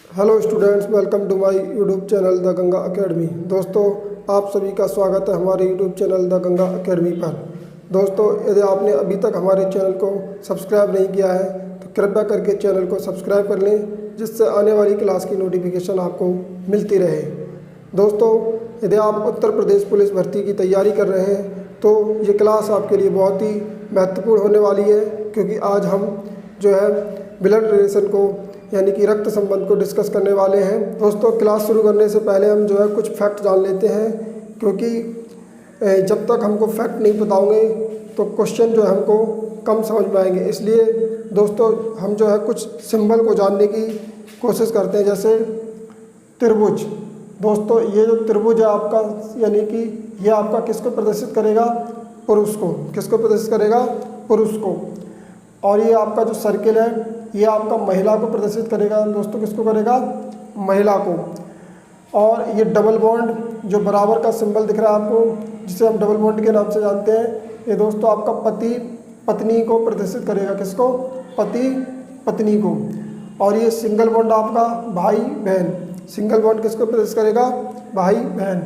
Hello students, welcome to my YouTube channel the Ganga academy. दोस्तों, आप सभी का स्वागत है हमारे YouTube channel the Ganga academy पर। दोस्तों, यदि आपने अभी तक हमारे चैनल को सब्सक्राइब नहीं किया है तो कृपया करके चैनल को सब्सक्राइब कर लें, जिससे आने वाली क्लास की नोटिफिकेशन आपको मिलती रहे। दोस्तों, यदि आप उत्तर प्रदेश पुलिस भर्ती की तैयारी कर रहे हैं तो ये क्लास आपके लिए बहुत ही महत्वपूर्ण होने वाली है, क्योंकि आज हम जो है ब्लड रिलेशन को यानी कि रक्त संबंध को डिस्कस करने वाले हैं। दोस्तों, क्लास शुरू करने से पहले हम जो है कुछ फैक्ट जान लेते हैं, क्योंकि जब तक हमको फैक्ट नहीं पता होंगे तो क्वेश्चन जो है हमको कम समझ में आएंगे। इसलिए दोस्तों, हम जो है कुछ सिंबल को जानने की कोशिश करते हैं, जैसे त्रिभुज। दोस्तों, ये जो त्रिभुज है आपका, यानी कि ये आपका किसको प्रदर्शित करेगा? पुरुष को। किसको प्रदर्शित करेगा? पुरुष को। और ये आपका जो सर्किल है ये आपका महिला को प्रदर्शित करेगा। दोस्तों, किसको करेगा? महिला को। और ये डबल बॉन्ड जो बराबर का सिंबल दिख रहा है आपको, जिसे हम डबल बॉन्ड के नाम से जानते हैं, ये दोस्तों आपका पति पत्नी को प्रदर्शित करेगा। किसको? पति पत्नी को। और ये सिंगल बॉन्ड आपका भाई बहन। सिंगल बॉन्ड किसको प्रदर्शित करेगा? भाई बहन।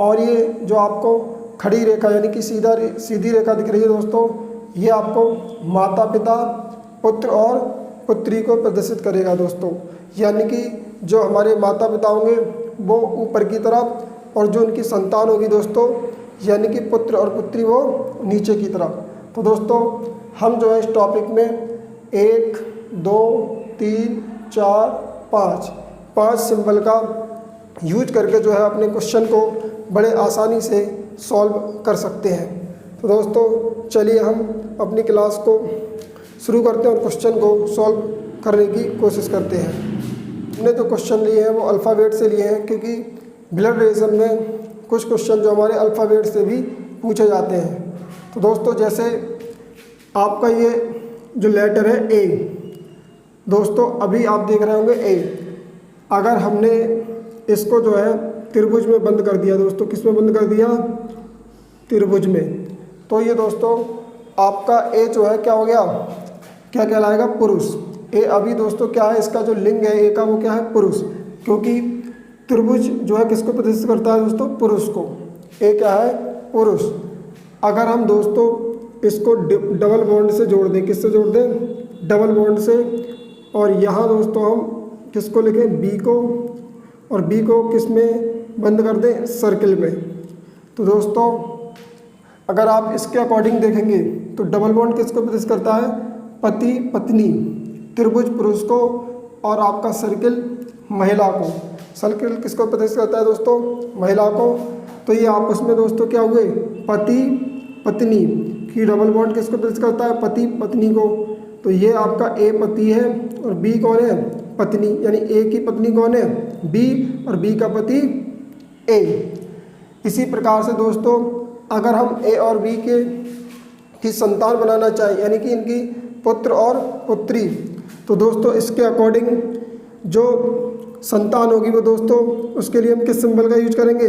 और ये जो आपको खड़ी रेखा यानी कि सीधी रेखा दिख रही है दोस्तों, ये आपको माता पिता, पुत्र और पुत्री को प्रदर्शित करेगा। दोस्तों, यानी कि जो हमारे माता पिता होंगे वो ऊपर की तरफ, और जो उनकी संतान होगी दोस्तों, यानी कि पुत्र और पुत्री, वो नीचे की तरफ। तो दोस्तों, हम जो है इस टॉपिक में 1 2 3 4 5 सिंबल का यूज करके जो है अपने क्वेश्चन को बड़े आसानी से सॉल्व कर सकते हैं। तो दोस्तों, चलिए हम अपनी क्लास को शुरू करते हैं और क्वेश्चन को सॉल्व करने की कोशिश करते हैं। हमने जो क्वेश्चन लिए हैं वो अल्फ़ाबेट से लिए हैं, क्योंकि ब्लड रिलेशन में कुछ क्वेश्चन जो हमारे अल्फ़ाबेट से भी पूछे जाते हैं। तो दोस्तों, जैसे आपका ये जो लेटर है ए, दोस्तों अभी आप देख रहे होंगे ए। अगर हमने इसको जो है त्रिभुज में बंद कर दिया, दोस्तों किस में बंद कर दिया? त्रिभुज में। तो ये दोस्तों आपका ए जो है क्या हो गया? क्या कहलाएगा? पुरुष। ए अभी दोस्तों क्या है? इसका जो लिंग है ए का वो क्या है? पुरुष। क्योंकि त्रिभुज जो है किसको प्रदर्शित करता है दोस्तों? पुरुष को। ए क्या है? पुरुष। अगर हम दोस्तों इसको डबल बॉन्ड से जोड़ दें, किससे जोड़ दें? डबल बॉन्ड से। और यहाँ दोस्तों हम किसको लिखें? बी को। और बी को किस में बंद कर दें? सर्किल में। तो दोस्तों, अगर आप इसके अकॉर्डिंग देखेंगे तो डबल बॉन्ड किसको प्रदर्शित करता है? पति पत्नी। त्रिभुज पुरुष को, और आपका सर्किल महिला को। सर्किल किसको प्रदर्शित करता है दोस्तों? महिला को। तो ये आपस में दोस्तों क्या हुए? पति पत्नी की डबल बॉन्ड किसको प्रदर्शित करता है? पति पत्नी को। तो ये आपका ए पति है और बी कौन है? पत्नी। यानी ए की पत्नी कौन है? बी, और बी का पति ए। इसी प्रकार से दोस्तों, अगर हम ए और बी की संतान बनाना चाहें, यानी कि इनकी पुत्र और पुत्री, तो दोस्तों इसके अकॉर्डिंग जो संतान होगी वो दोस्तों, उसके लिए हम किस सिंबल का यूज करेंगे?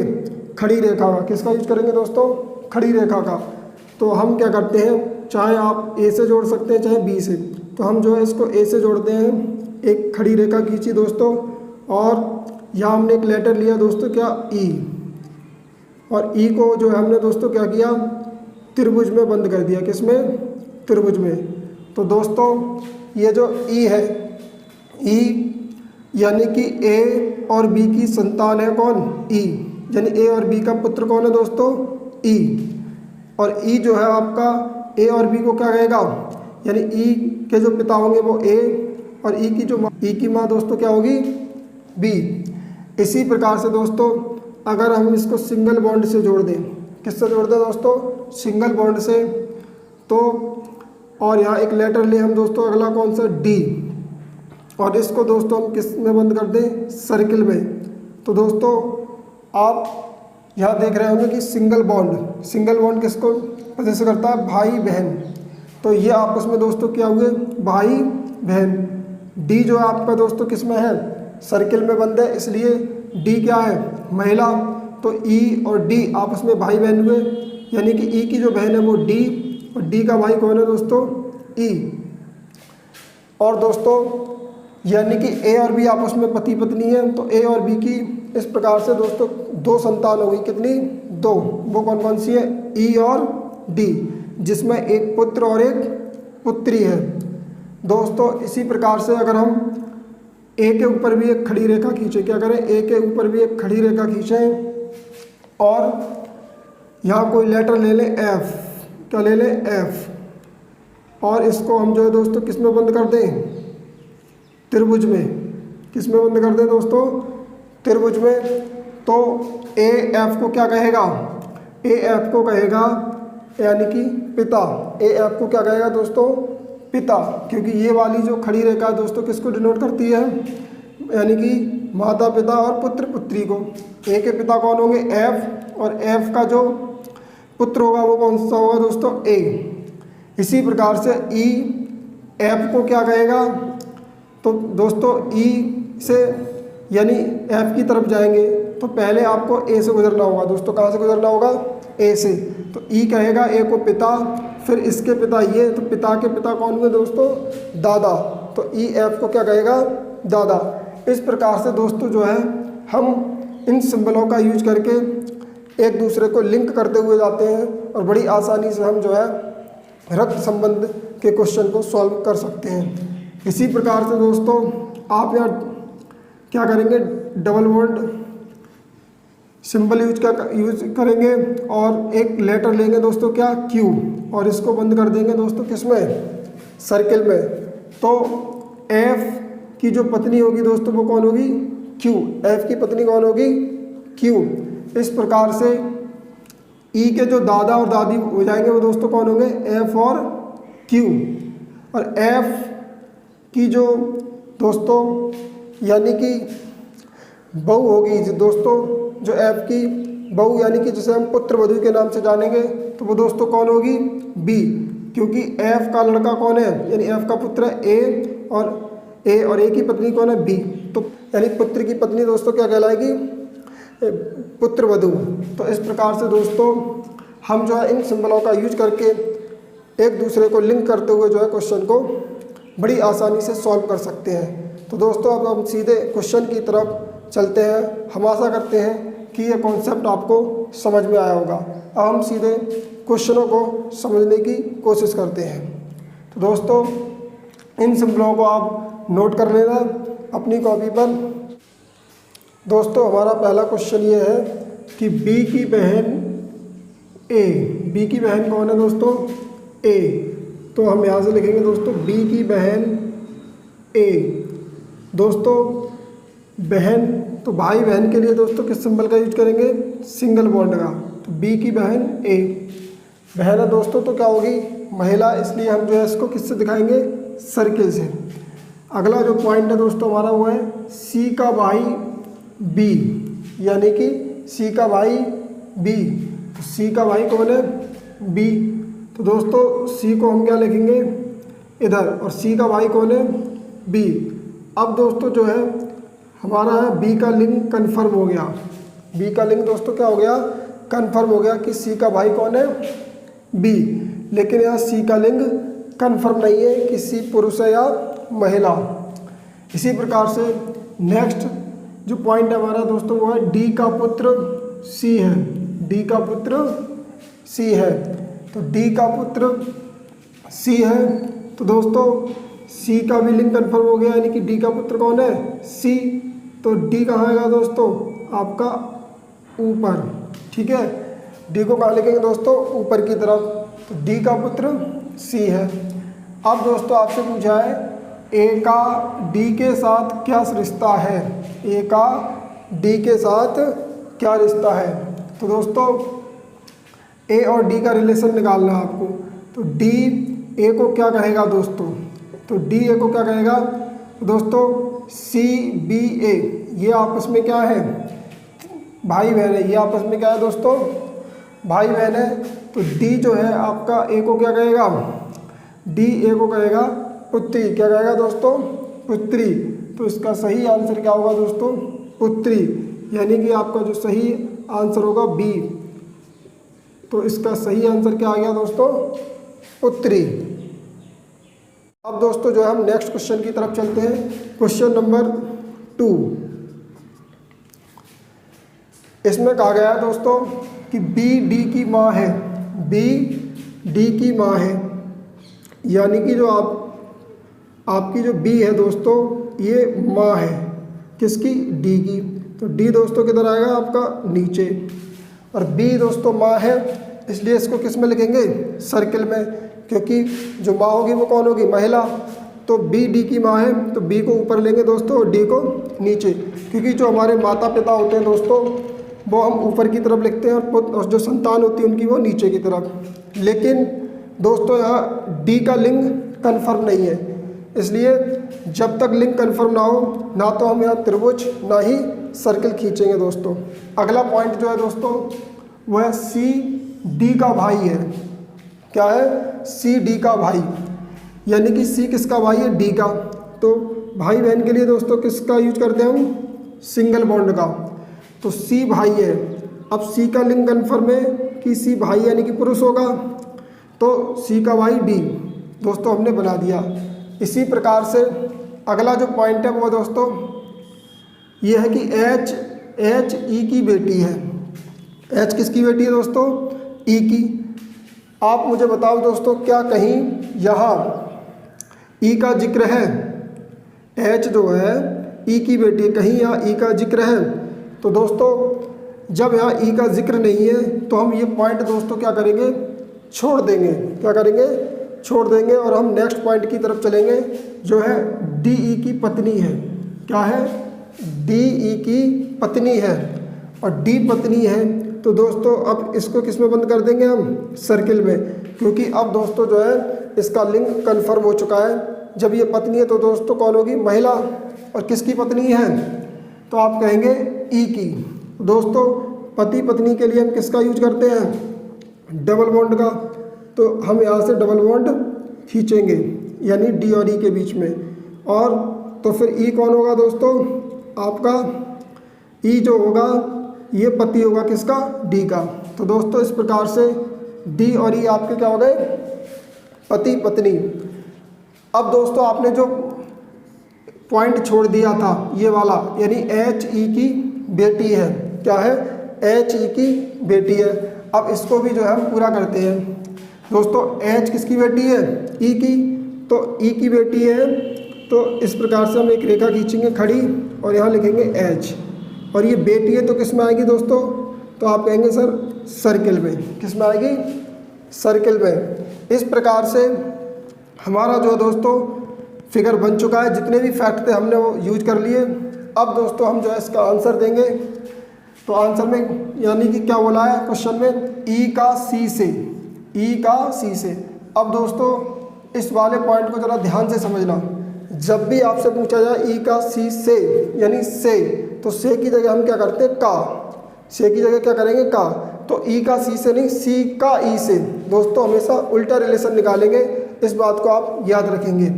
खड़ी रेखा का। किसका यूज करेंगे दोस्तों? खड़ी रेखा का। तो हम क्या करते हैं, चाहे आप ए से जोड़ सकते हैं चाहे बी से। तो हम जो है इसको ए से जोड़ते हैं, एक खड़ी रेखा खींची दोस्तों, और यहाँ हमने एक लेटर लिया दोस्तों, क्या? ई। और ई को जो है हमने दोस्तों क्या किया? त्रिभुज में बंद कर दिया। किस में? त्रिभुज में। तो दोस्तों ये जो ई है, ई यानी कि ए और बी की संतान है कौन? ई। यानी ए और बी का पुत्र कौन है दोस्तों? ई। और ई जो है आपका ए और बी को क्या कहेगा? यानी ई के जो पिता होंगे वो ए, और ई की जो ई की माँ दोस्तों क्या होगी? बी। इसी प्रकार से दोस्तों, अगर हम इसको सिंगल बॉन्ड से जोड़ दें, किससे जोड़ दें दोस्तों? सिंगल बॉन्ड से। तो और यहाँ एक लेटर ले हम दोस्तों, अगला कौन सा? डी। और इसको दोस्तों हम किस में बंद कर दें? सर्किल में। तो दोस्तों आप यहाँ देख रहे होंगे कि सिंगल बॉन्ड किसको प्रदर्शित करता है? भाई बहन। तो ये आपस में दोस्तों क्या हुए? भाई बहन। डी जो है आपका दोस्तों किस में है? सर्किल में बंद है, इसलिए डी क्या है? महिला। तो ई और डी आपस में भाई बहन हुए, यानी कि ई की जो बहन है वो डी, और डी का भाई कौन है दोस्तों? ई। और दोस्तों यानी कि ए और बी आपस में पति पत्नी है, तो ए और बी की इस प्रकार से दोस्तों 2 संतान हो गई, कितनी 2। वो कौन कौन सी है, ई और डी, जिसमें एक पुत्र और एक पुत्री है। दोस्तों इसी प्रकार से अगर हम ए के ऊपर भी एक खड़ी रेखा खींचे, क्या करें, ए के ऊपर भी एक खड़ी रेखा खींचें और यहाँ कोई लेटर ले लें एफ, क्या ले लें एफ, और इसको हम जो है दोस्तों किस में बंद कर दें, त्रिभुज में। किस में बंद कर दें दोस्तों, त्रिभुज में। तो ए एफ को क्या कहेगा, ए एफ को कहेगा यानी कि पिता, ए एफ को क्या कहेगा दोस्तों, पिता, क्योंकि ये वाली जो खड़ी रेखा दोस्तों किसको डिनोट करती है, यानी कि माता पिता और पुत्र पुत्री को। ए के पिता कौन होंगे, एफ, और एफ का जो पुत्र होगा वो कौन सा होगा दोस्तों, ए। इसी प्रकार से ई एफ को क्या कहेगा, तो दोस्तों ई से यानी एफ की तरफ जाएंगे तो पहले आपको ए से गुजरना होगा दोस्तों। कहाँ से गुजरना होगा, ए से। तो ई कहेगा ए को पिता, फिर इसके पिता ये, तो पिता के पिता कौन होंगे दोस्तों, दादा, तो ई एफ को क्या कहेगा, दादा। इस प्रकार से दोस्तों जो है हम इन सिंबलों का यूज करके एक दूसरे को लिंक करते हुए जाते हैं और बड़ी आसानी से हम जो है रक्त संबंध के क्वेश्चन को सॉल्व कर सकते हैं। इसी प्रकार से दोस्तों आप यहाँ क्या करेंगे, डबल वर्ड सिंबल यूज करेंगे और एक लेटर लेंगे दोस्तों क्या, क्यू, और इसको बंद कर देंगे दोस्तों किसमें, सर्किल में। तो एफ की जो पत्नी होगी दोस्तों वो कौन होगी, क्यू, एफ की पत्नी कौन होगी, क्यू। इस प्रकार से ई के जो दादा और दादी हो जाएंगे वो दोस्तों कौन होंगे, एफ और क्यू। और एफ की जो दोस्तों यानी कि बहू होगी जो दोस्तों, जो एफ की बहू यानी कि जिसे हम पुत्र वधू के नाम से जानेंगे, तो वो दोस्तों कौन होगी, बी, क्योंकि एफ का लड़का कौन है, यानी एफ का पुत्र है ए, और ए की पत्नी कौन है, बी। तो यानी पुत्र की पत्नी दोस्तों क्या कहलाएगी, पुत्र वधू। तो इस प्रकार से दोस्तों हम जो है इन सिंबलों का यूज करके एक दूसरे को लिंक करते हुए जो है क्वेश्चन को बड़ी आसानी से सॉल्व कर सकते हैं। तो दोस्तों अब हम सीधे क्वेश्चन की तरफ चलते हैं। हम आशा करते हैं कि ये कॉन्सेप्ट आपको समझ में आया होगा। अब हम सीधे क्वेश्चनों को समझने की कोशिश करते हैं। तो दोस्तों इन सिंबलों को आप नोट कर लेना अपनी कॉपी पर। दोस्तों हमारा पहला क्वेश्चन ये है कि बी की बहन ए, बी की बहन कौन है दोस्तों, ए। तो हम यहाँ से लिखेंगे दोस्तों बी की बहन ए। दोस्तों बहन, तो भाई बहन के लिए दोस्तों किस सिंबल का यूज करेंगे, सिंगल बॉन्ड का। तो बी की बहन ए, बहन है दोस्तों तो क्या होगी, महिला, इसलिए हम जो है इसको किससे दिखाएंगे, सर्किल से। अगला जो पॉइंट है दोस्तों हमारा वो है सी का भाई बी, यानी कि सी का भाई बी। तो सी का भाई कौन है, बी। तो दोस्तों सी को हम क्या लिखेंगे इधर, और सी का भाई कौन है, बी। अब दोस्तों जो है हमारा है बी का लिंक कन्फर्म हो गया। बी का लिंक दोस्तों क्या हो गया, कन्फर्म हो गया कि सी का भाई कौन है, बी। लेकिन यहाँ सी का लिंग कन्फर्म नहीं है कि सी पुरुष है या महिला। इसी प्रकार से नेक्स्ट जो पॉइंट है हमारा दोस्तों वो है डी का पुत्र सी है, डी का पुत्र सी है। तो डी का पुत्र सी है, तो दोस्तों सी का भी लिंक कन्फर्म हो गया, यानी कि डी का पुत्र कौन है, सी। तो डी कहाँ आएगा दोस्तों, आपका ऊपर, ठीक है। डी को कहाँ लिखेंगे दोस्तों, ऊपर की तरफ। तो डी का पुत्र सी है। अब दोस्तों आपसे पूछा है ए का डी के साथ क्या रिश्ता है, ए का डी के साथ क्या रिश्ता है। तो दोस्तों ए और डी का रिलेशन निकालना है आपको। तो डी ए को क्या कहेगा दोस्तों, तो डी ए को क्या कहेगा दोस्तों, सी बी ए, ये आपस में क्या है, भाई बहन है। ये आपस में क्या है दोस्तों, भाई बहन है। तो डी जो है आपका ए को क्या कहेगा, डी ए को कहेगा पुत्री, क्या कहेगा दोस्तों, पुत्री। तो इसका सही आंसर क्या होगा दोस्तों, पुत्री, यानी कि आपका जो सही आंसर होगा बी। तो इसका सही आंसर क्या आ गया दोस्तों, पुत्री। अब दोस्तों जो है हम नेक्स्ट क्वेश्चन की तरफ चलते हैं। क्वेश्चन नंबर 2, इसमें कहा गया है दोस्तों कि बी डी की माँ है, बी डी की माँ है, यानी कि जो आपकी जो बी है दोस्तों ये माँ है किसकी, डी की। तो डी दोस्तों किधर आएगा आपका नीचे, और बी दोस्तों माँ है, इसलिए इसको किस में लिखेंगे, सर्किल में, क्योंकि जो माँ होगी वो कौन होगी, महिला। तो बी डी की माँ है तो बी को ऊपर लेंगे दोस्तों और डी को नीचे, क्योंकि जो हमारे माता पिता होते हैं दोस्तों वो हम ऊपर की तरफ लिखते हैं और जो संतान होती है उनकी वो नीचे की तरफ। लेकिन दोस्तों यहाँ डी का लिंग कन्फर्म नहीं है, इसलिए जब तक लिंक कन्फर्म ना हो ना तो हम यहाँ त्रिभुज ना ही सर्कल खींचेंगे दोस्तों। अगला पॉइंट जो है दोस्तों वो है सी डी का भाई है। क्या है, सी डी का भाई, यानी कि सी किसका भाई है, डी का। तो भाई बहन के लिए दोस्तों किसका यूज करते हैं हम, सिंगल बॉन्ड का। तो सी भाई है, अब सी का लिंग कन्फर्म है कि सी भाई यानी कि पुरुष होगा, तो सी का भाई डी दोस्तों हमने बना दिया। इसी प्रकार से अगला जो पॉइंट है वो दोस्तों ये है कि एच ई की बेटी है। एच किसकी बेटी है दोस्तों, ई की। आप मुझे बताओ दोस्तों क्या कहीं यहाँ ई का जिक्र है, एच जो है ई की बेटी है, कहीं यहाँ ई का जिक्र है। तो दोस्तों जब यहाँ ई का जिक्र नहीं है तो हम ये पॉइंट दोस्तों क्या करेंगे, छोड़ देंगे। क्या करेंगे, छोड़ देंगे, और हम नेक्स्ट पॉइंट की तरफ चलेंगे जो है डी ई की पत्नी है। क्या है, डी ई की पत्नी है, और डी पत्नी है तो दोस्तों अब इसको किस में बंद कर देंगे हम, सर्किल में, क्योंकि अब दोस्तों जो है इसका लिंग कन्फर्म हो चुका है। जब ये पत्नी है तो दोस्तों कौन होगी, महिला, और किसकी पत्नी है, तो आप कहेंगे ई की। दोस्तों पति पत्नी के लिए हम किसका यूज करते हैं, डबल बॉन्ड का। तो हम यहाँ से डबल बॉन्ड खींचेंगे यानी डी और ई के बीच में, और तो फिर ई कौन होगा दोस्तों, आपका ई जो होगा ये पति होगा किसका, डी का। तो दोस्तों इस प्रकार से डी और ई आपके क्या हो गए, पति पत्नी। अब दोस्तों आपने जो पॉइंट छोड़ दिया था ये वाला, यानी एच ई की बेटी है। क्या है, एच ई की बेटी है। अब इसको भी जो है हम पूरा करते हैं दोस्तों। एच किसकी बेटी है, ई की, तो ई की बेटी है, तो इस प्रकार से हम एक रेखा खींचेंगे खड़ी और यहाँ लिखेंगे एच, और ये बेटी है तो किस में आएगी दोस्तों, तो आप कहेंगे सर सर्किल में। किस में आएगी, सर्किल में। इस प्रकार से हमारा जो दोस्तों फिगर बन चुका है, जितने भी फैक्ट थे हमने वो यूज कर लिए। अब दोस्तों हम जो है इसका आंसर देंगे। तो आंसर में यानी कि क्या बोला है क्वेश्चन में, ई का सी से, ई का सी से। अब दोस्तों इस वाले पॉइंट को जरा ध्यान से समझना। जब भी आपसे पूछा जाए ई का सी से यानी से, तो से की जगह हम क्या करते हैं, का। से की जगह क्या करेंगे, का। तो ई का सी से नहीं, सी का ई से। दोस्तों हमेशा उल्टा रिलेशन निकालेंगे, इस बात को आप याद रखेंगे।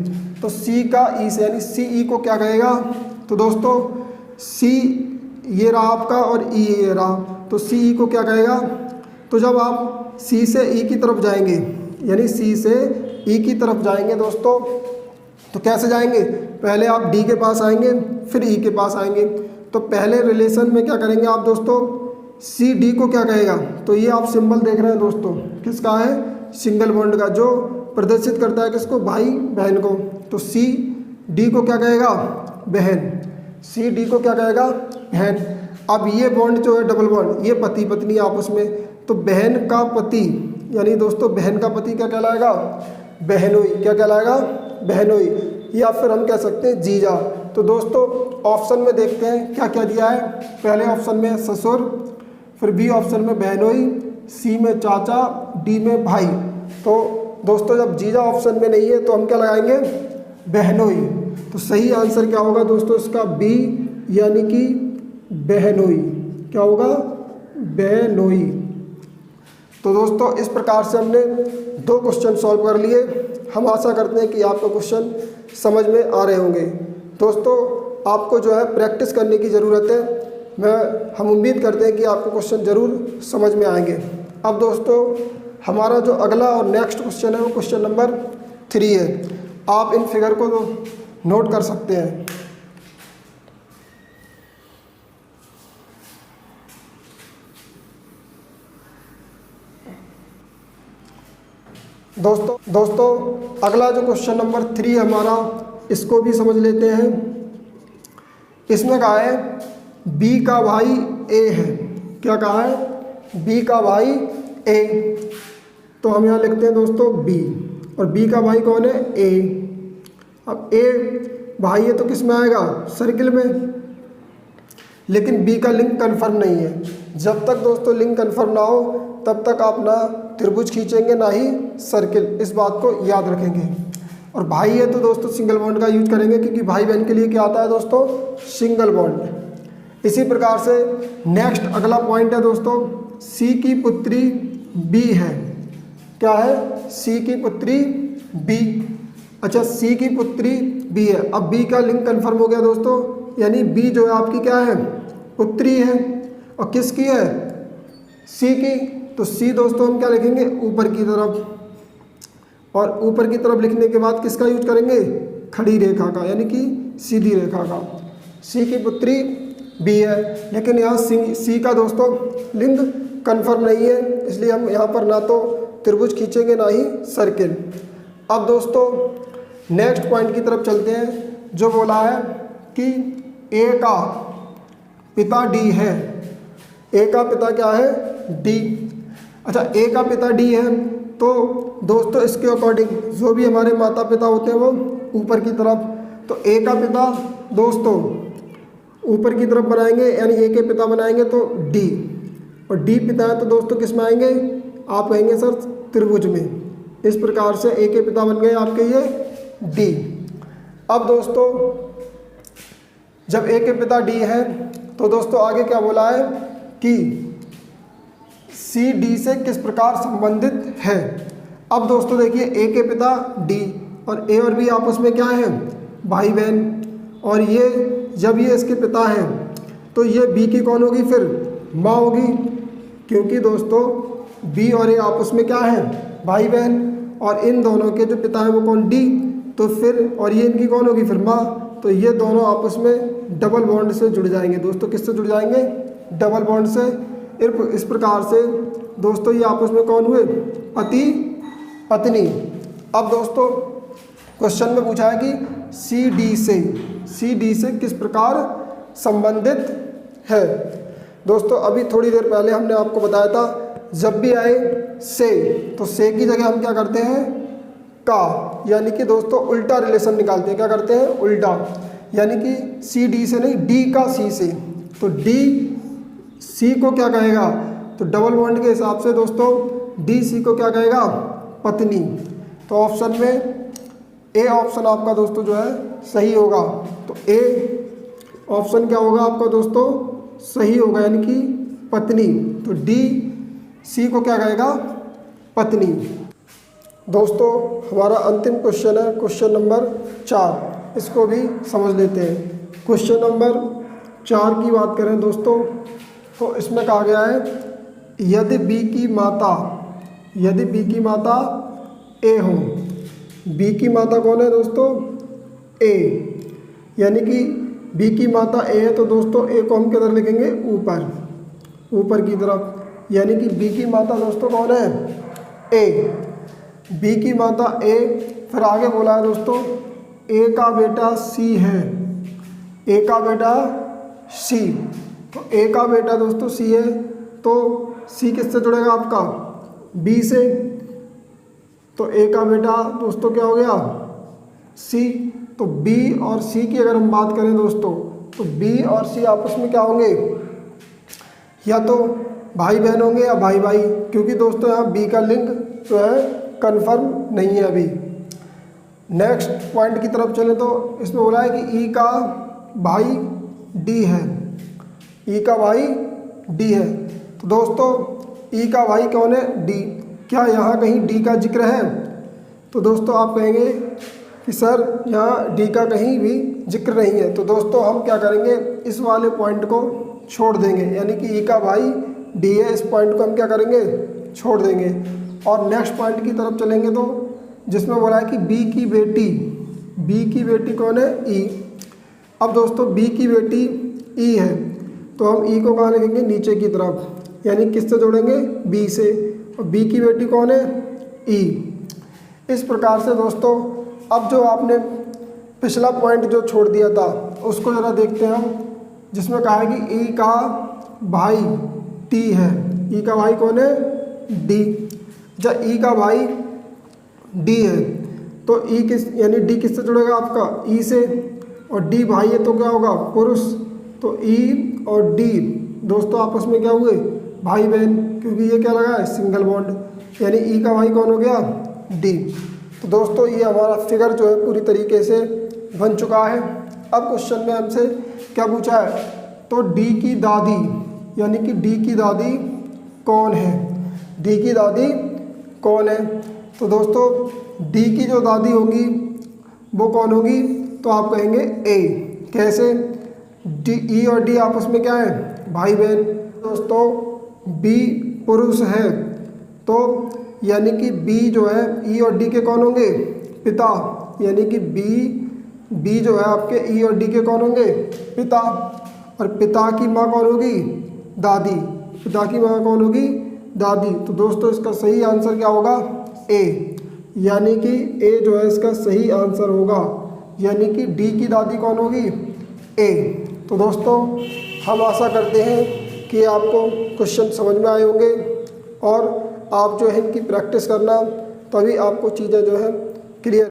तो सी का ई से यानी सी ई को क्या कहेगा, तो दोस्तों सी ये रहा आपका और ई ये रहा, तो सी ई को क्या कहेगा। तो जब आप सी से ई की तरफ जाएंगे यानी सी से ई की तरफ जाएंगे दोस्तों, तो कैसे जाएंगे, पहले आप डी के पास आएंगे फिर ई के पास आएंगे। तो पहले रिलेशन में क्या करेंगे आप दोस्तों, सी डी को क्या कहेगा, तो ये आप सिंबल देख रहे हैं दोस्तों, किसका है, सिंगल बॉन्ड का, जो प्रदर्शित करता है किसको, भाई बहन को। तो सी डी को क्या कहेगा, बहन। सी डी को क्या कहेगा, बहन। अब ये बॉन्ड जो है डबल बॉन्ड, ये पति पत्नी आपस में, तो बहन का पति यानी दोस्तों बहन का पति क्या कहलाएगा, बहनोई। क्या कहलाएगा, बहनोई, या फिर हम कह सकते हैं जीजा। तो दोस्तों ऑप्शन में देखते हैं क्या क्या दिया है। पहले ऑप्शन में ससुर, फिर बी ऑप्शन में बहनोई, सी में चाचा, डी में भाई। तो दोस्तों जब जीजा ऑप्शन में नहीं है तो हम क्या लगाएंगे, बहनोई। तो सही आंसर क्या होगा दोस्तों इसका, बी यानी कि बहनोई। क्या होगा, बहनोई। तो दोस्तों इस प्रकार से हमने 2 क्वेश्चन सॉल्व कर लिए। हम आशा करते हैं कि आपको क्वेश्चन समझ में आ रहे होंगे। दोस्तों आपको जो है प्रैक्टिस करने की ज़रूरत है। हम उम्मीद करते हैं कि आपको क्वेश्चन ज़रूर समझ में आएंगे। अब दोस्तों हमारा जो अगला और नेक्स्ट क्वेश्चन है वो क्वेश्चन नंबर 3 है। आप इन फिगर को नोट कर सकते हैं। दोस्तों अगला जो क्वेश्चन नंबर 3 है हमारा, इसको भी समझ लेते हैं। इसमें कहा है b का भाई a है। क्या कहा है? b का भाई a, तो हम यहाँ लिखते हैं दोस्तों b, और b का भाई कौन है? a। अब a भाई है तो किस में आएगा? सर्किल में, लेकिन b का लिंक कन्फर्म नहीं है। जब तक दोस्तों लिंक कन्फर्म ना हो तब तक आप ना त्रिभुज खींचेंगे ना ही सर्किल, इस बात को याद रखेंगे। और भाई है तो दोस्तों सिंगल बॉन्ड का यूज करेंगे, क्योंकि भाई बहन के लिए क्या आता है दोस्तों? Single bond. इसी प्रकार से नेक्स्ट अगला पॉइंट है दोस्तों, C की पुत्री B है। क्या है? C की पुत्री B। अच्छा, C की पुत्री B है। अब B का लिंक कन्फर्म हो गया दोस्तों, यानी B जो है आपकी क्या है? पुत्री है। और किसकी है? C की। तो C दोस्तों हम क्या लिखेंगे? ऊपर की तरफ। और ऊपर की तरफ लिखने के बाद किसका यूज करेंगे? खड़ी रेखा का, यानी कि सीधी रेखा का। C की पुत्री B है, लेकिन यहाँ C का दोस्तों लिंक कन्फर्म नहीं है, इसलिए हम यहाँ पर ना तो त्रिभुज खींचेंगे ना ही सर्किल। अब दोस्तों नेक्स्ट पॉइंट की तरफ चलते हैं, जो बोला है कि A का पिता D है। A का पिता क्या है? D। अच्छा, A का पिता D है तो दोस्तों इसके अकॉर्डिंग जो भी हमारे माता पिता होते हैं वो ऊपर की तरफ, तो A का पिता दोस्तों ऊपर की तरफ बनाएंगे, यानी A के पिता बनाएंगे तो D, और D पिता है तो दोस्तों किस में आएंगे? आप कहेंगे सर त्रिभुज में। इस प्रकार से A के पिता बन गए आपके ये D। अब दोस्तों जब A के पिता D है तो दोस्तों आगे क्या बोला है कि C D से किस प्रकार संबंधित है। अब दोस्तों देखिए A के पिता D और A और B आपस में क्या है? भाई बहन। और ये जब ये इसके पिता हैं तो ये B की कौन होगी? फिर माँ होगी, क्योंकि दोस्तों B और A आपस में क्या है? भाई बहन। और इन दोनों के जो पिता हैं वो कौन? D। तो फिर और ये इनकी कौन होगी? फिर माँ। तो ये दोनों आपस में डबल बॉन्ड से जुड़ जाएंगे दोस्तों। किससे जुड़ जाएंगे? डबल बॉन्ड से। इस प्रकार से दोस्तों ये आपस में कौन हुए? पति पत्नी। अब दोस्तों क्वेश्चन में पूछा है कि सी डी से किस प्रकार संबंधित है। दोस्तों अभी थोड़ी देर पहले हमने आपको बताया था, जब भी आए से, तो से की जगह हम क्या करते हैं? का, यानी कि दोस्तों उल्टा रिलेशन निकालते हैं। क्या करते हैं? उल्टा। यानी कि सी डी से नहीं, डी का सी से। तो डी सी को क्या कहेगा? तो डबल बॉन्ड के हिसाब से दोस्तों डी सी को क्या कहेगा? पत्नी। तो ऑप्शन में ए ऑप्शन आपका दोस्तों जो है सही होगा। तो ए ऑप्शन क्या होगा आपका दोस्तों? सही होगा, यानी कि पत्नी। तो डी सी को क्या कहेगा? पत्नी। दोस्तों हमारा अंतिम क्वेश्चन है क्वेश्चन नंबर 4, इसको भी समझ लेते हैं। क्वेश्चन नंबर 4 की बात करें दोस्तों, तो इसमें कहा गया है यदि बी की माता ए हो। बी की माता कौन है दोस्तों? ए। यानी कि बी की माता ए है तो दोस्तों ए को हम किधर लिखेंगे? ऊपर की तरफ। यानी कि बी की माता दोस्तों कौन है? ए। बी की माता ए। फिर आगे बोला है दोस्तों ए का बेटा सी है। ए का बेटा सी। तो ए का बेटा दोस्तों सी है, तो सी किससे जुड़ेगा आपका? बी से। तो ए का बेटा दोस्तों क्या हो गया? सी। तो बी और सी की अगर हम बात करें दोस्तों, तो बी और सी आपस में क्या होंगे? या तो भाई बहन होंगे या भाई भाई, क्योंकि दोस्तों यहाँ बी का लिंक जो है कंफर्म नहीं है अभी। नेक्स्ट पॉइंट की तरफ चले तो इसमें बोला है कि ई का भाई डी है। ई का भाई डी है। तो दोस्तों ई का भाई कौन है? डी। क्या यहाँ कहीं डी का जिक्र है? तो दोस्तों आप कहेंगे कि सर यहाँ डी का कहीं भी जिक्र नहीं है। तो दोस्तों हम क्या करेंगे? इस वाले पॉइंट को छोड़ देंगे, यानी कि ई का भाई डी है, इस पॉइंट को हम क्या करेंगे? छोड़ देंगे। और नेक्स्ट पॉइंट की तरफ चलेंगे तो जिसमें बोला है कि बी की बेटी बी की बेटी कौन है? ई। अब दोस्तों बी की बेटी ई है, तो हम ई को कहाँ लिखेंगे? नीचे की तरफ, यानी किससे जोड़ेंगे? बी से। और बी की बेटी कौन है? ई। इस प्रकार से दोस्तों अब जो आपने पिछला पॉइंट जो छोड़ दिया था उसको ज़रा देखते हैं हम, जिसमें कहा है कि ई का भाई टी है। ई का भाई कौन है? डी। जब ई का भाई डी है तो ई किस यानी डी किससे जुड़ेगा आपका? ई से। और डी भाई है तो क्या होगा? पुरुष। तो ई और डी दोस्तों आपस में क्या हुए? भाई बहन, क्योंकि ये क्या लगा है? सिंगल बॉन्ड, यानी ई का भाई कौन हो गया? डी। तो दोस्तों ये हमारा फिगर जो है पूरी तरीके से बन चुका है। अब क्वेश्चन में हमसे क्या पूछा है? तो डी की दादी, यानी कि डी की दादी कौन है? डी की दादी कौन है? तो दोस्तों डी की जो दादी होगी वो कौन होगी? तो आप कहेंगे ए। कैसे? डी, ई और डी आपस में क्या है? भाई बहन। दोस्तों बी पुरुष है, तो यानी कि बी जो है ई और डी के कौन होंगे? पिता। यानी कि बी जो है आपके ई और डी के कौन होंगे? पिता। और पिता की माँ कौन होगी? दादी। पिता की माँ कौन होगी? दादी। तो दोस्तों इसका सही आंसर क्या होगा? ए। यानी कि ए जो है इसका सही आंसर होगा, यानी कि डी की दादी कौन होगी? ए। तो दोस्तों हम आशा करते हैं कि आपको क्वेश्चन समझ में आए होंगे और आप जो है इनकी प्रैक्टिस करना, तभी आपको चीज़ें जो है क्लियर